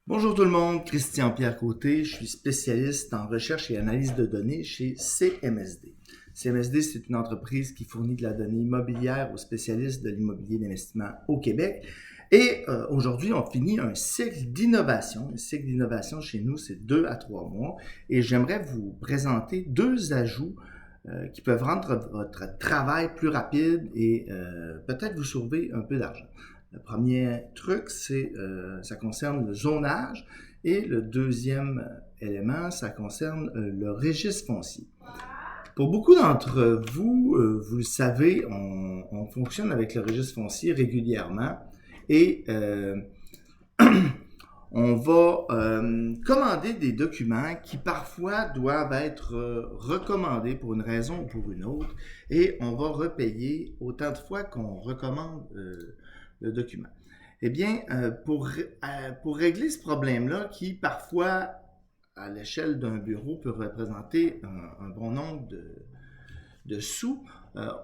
Bonjour tout le monde, Christian-Pierre Côté, je suis spécialiste en recherche et analyse de données chez CMSD. CMSD, c'est une entreprise qui fournit de la donnée immobilière aux spécialistes de l'immobilier d'investissement au Québec. Et aujourd'hui, on finit un cycle d'innovation. Un cycle d'innovation chez nous, c'est 2 à 3 mois. Et j'aimerais vous présenter deux ajouts qui peuvent rendre votre travail plus rapide et peut-être vous sauver un peu d'argent. Le premier truc, ça concerne le zonage et le deuxième élément, ça concerne le registre foncier. Pour beaucoup d'entre vous, vous le savez, on fonctionne avec le registre foncier régulièrement et on va commander des documents qui parfois doivent être recommandés pour une raison ou pour une autre et on va repayer autant de fois qu'on recommande le document. Eh bien, pour régler ce problème-là, qui parfois, à l'échelle d'un bureau, peut représenter un bon nombre de sous,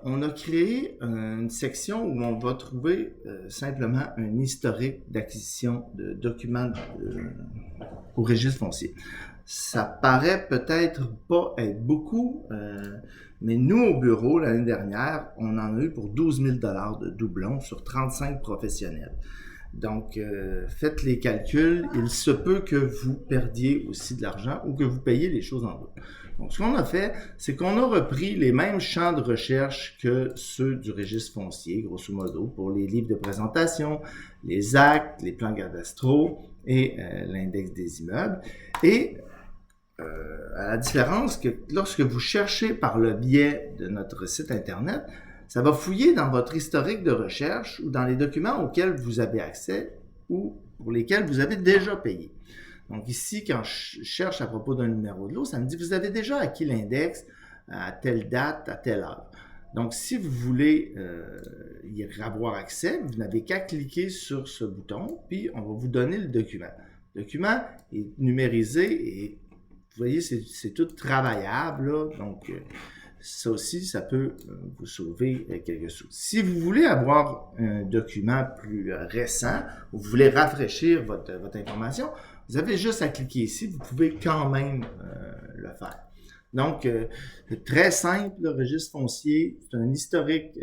on a créé une section où on va trouver simplement un historique d'acquisition de documents au registre foncier. Ça paraît peut-être pas être beaucoup, mais nous, au bureau, l'année dernière, on en a eu pour 12 000 $ de doublons sur 35 professionnels. Donc, faites les calculs. Il se peut que vous perdiez aussi de l'argent ou que vous payiez les choses en double. Donc, ce qu'on a fait, c'est qu'on a repris les mêmes champs de recherche que ceux du registre foncier, grosso modo, pour les livres de présentation, les actes, les plans cadastraux et l'index des immeubles. Et à la différence que lorsque vous cherchez par le biais de notre site Internet, ça va fouiller dans votre historique de recherche ou dans les documents auxquels vous avez accès ou pour lesquels vous avez déjà payé. Donc ici, quand je cherche à propos d'un numéro de lot, ça me dit vous avez déjà acquis l'index à telle date, à telle heure. Donc si vous voulez y avoir accès, vous n'avez qu'à cliquer sur ce bouton, puis on va vous donner le document. Le document est numérisé et vous voyez, c'est tout travaillable, là, donc ça aussi, ça peut vous sauver quelques sous. Si vous voulez avoir un document plus récent, ou vous voulez rafraîchir votre information, vous avez juste à cliquer ici, vous pouvez quand même le faire. Donc, c'est très simple, le registre foncier, c'est un historique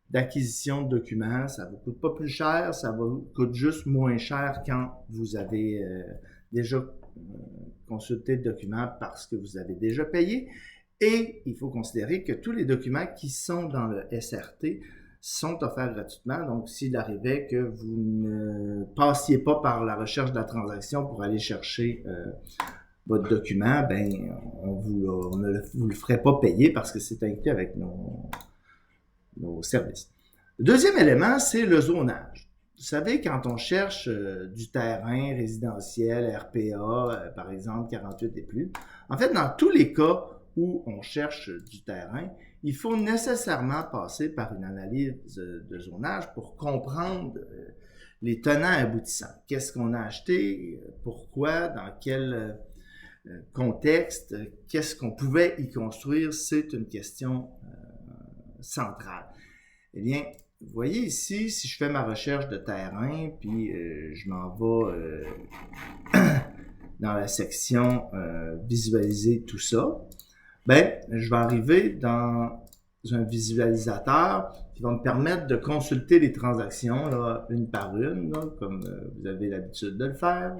d'acquisition de documents, ça ne vous coûte pas plus cher, ça vous coûte juste moins cher quand vous avez déjà consulté le document parce que vous avez déjà payé. Et il faut considérer que tous les documents qui sont dans le SRT sont offerts gratuitement. Donc, s'il arrivait que vous ne passiez pas par la recherche de la transaction pour aller chercher votre document, ben, on ne vous le ferait pas payer parce que c'est inclus avec nos services. Le deuxième élément, c'est le zonage. Vous savez, quand on cherche du terrain résidentiel, RPA, par exemple, 48 et plus, en fait, dans tous les cas où on cherche du terrain, il faut nécessairement passer par une analyse de zonage pour comprendre les tenants aboutissants. Qu'est-ce qu'on a acheté, pourquoi, dans quel contexte, qu'est-ce qu'on pouvait y construire, c'est une question centrale. Eh bien, vous voyez ici, si je fais ma recherche de terrain, puis je m'en vais dans la section visualiser tout ça, ben, je vais arriver dans un visualisateur qui va me permettre de consulter les transactions là, une par une, là, comme vous avez l'habitude de le faire.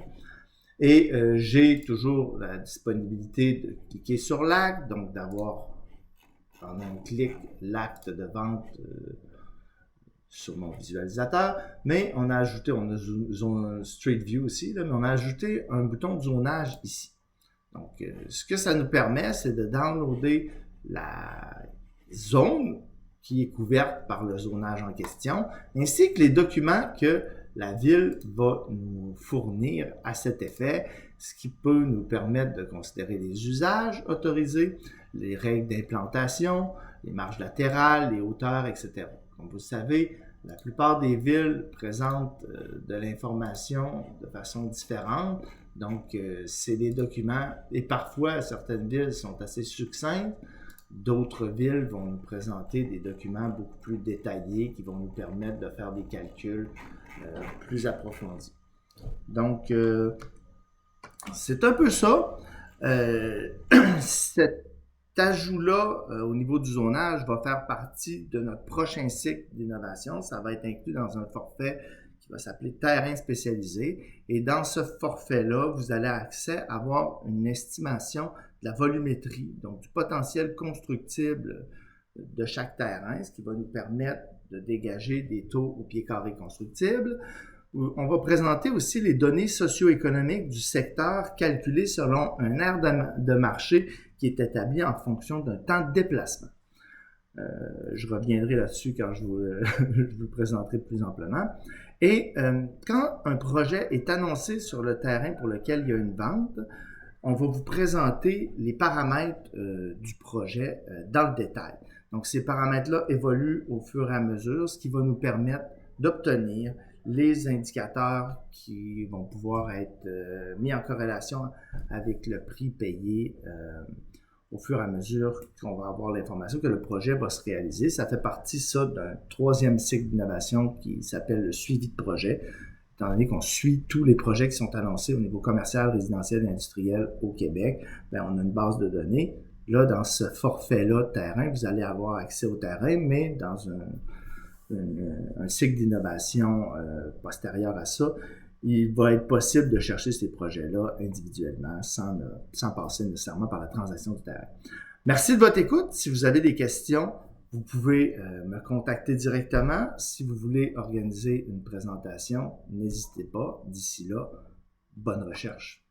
Et j'ai toujours la disponibilité de cliquer sur l'acte, donc d'avoir pendant un clic l'acte de vente sur mon visualisateur, mais on a ajouté, on a Street View aussi, là, mais on a ajouté un bouton de zonage ici. Donc, ce que ça nous permet, c'est de downloader la zone qui est couverte par le zonage en question, ainsi que les documents que la ville va nous fournir à cet effet, ce qui peut nous permettre de considérer les usages autorisés, les règles d'implantation, les marges latérales, les hauteurs, etc. Comme vous le savez, la plupart des villes présentent de l'information de façon différente. Donc, c'est des documents, et parfois, certaines villes sont assez succinctes. D'autres villes vont nous présenter des documents beaucoup plus détaillés qui vont nous permettre de faire des calculs plus approfondis. Donc, c'est un peu ça. Cet ajout-là, au niveau du zonage, va faire partie de notre prochain cycle d'innovation. Ça va être inclus dans un forfait qui va s'appeler terrain spécialisé. Et dans ce forfait-là, vous allez avoir une estimation de la volumétrie, donc du potentiel constructible de chaque terrain, ce qui va nous permettre de dégager des taux au pied carré constructibles. On va présenter aussi les données socio-économiques du secteur calculées selon un aire de marché qui est établi en fonction d'un temps de déplacement. Je reviendrai là-dessus quand je vous le présenterai plus amplement. Et quand un projet est annoncé sur le terrain pour lequel il y a une vente, on va vous présenter les paramètres du projet dans le détail. Donc, ces paramètres-là évoluent au fur et à mesure, ce qui va nous permettre d'obtenir les indicateurs qui vont pouvoir être mis en corrélation avec le prix payé au fur et à mesure qu'on va avoir l'information que le projet va se réaliser. Ça fait partie, ça, d'un troisième cycle d'innovation qui s'appelle le suivi de projet, étant donné qu'on suit tous les projets qui sont annoncés au niveau commercial, résidentiel et industriel au Québec. Bien, on a une base de données. Là, dans ce forfait-là de terrain, vous allez avoir accès au terrain, mais dans un cycle d'innovation postérieur à ça, il va être possible de chercher ces projets-là individuellement sans passer nécessairement par la transaction du terrain. Merci de votre écoute. Si vous avez des questions, vous pouvez me contacter directement. Si vous voulez organiser une présentation, n'hésitez pas. D'ici là, bonne recherche.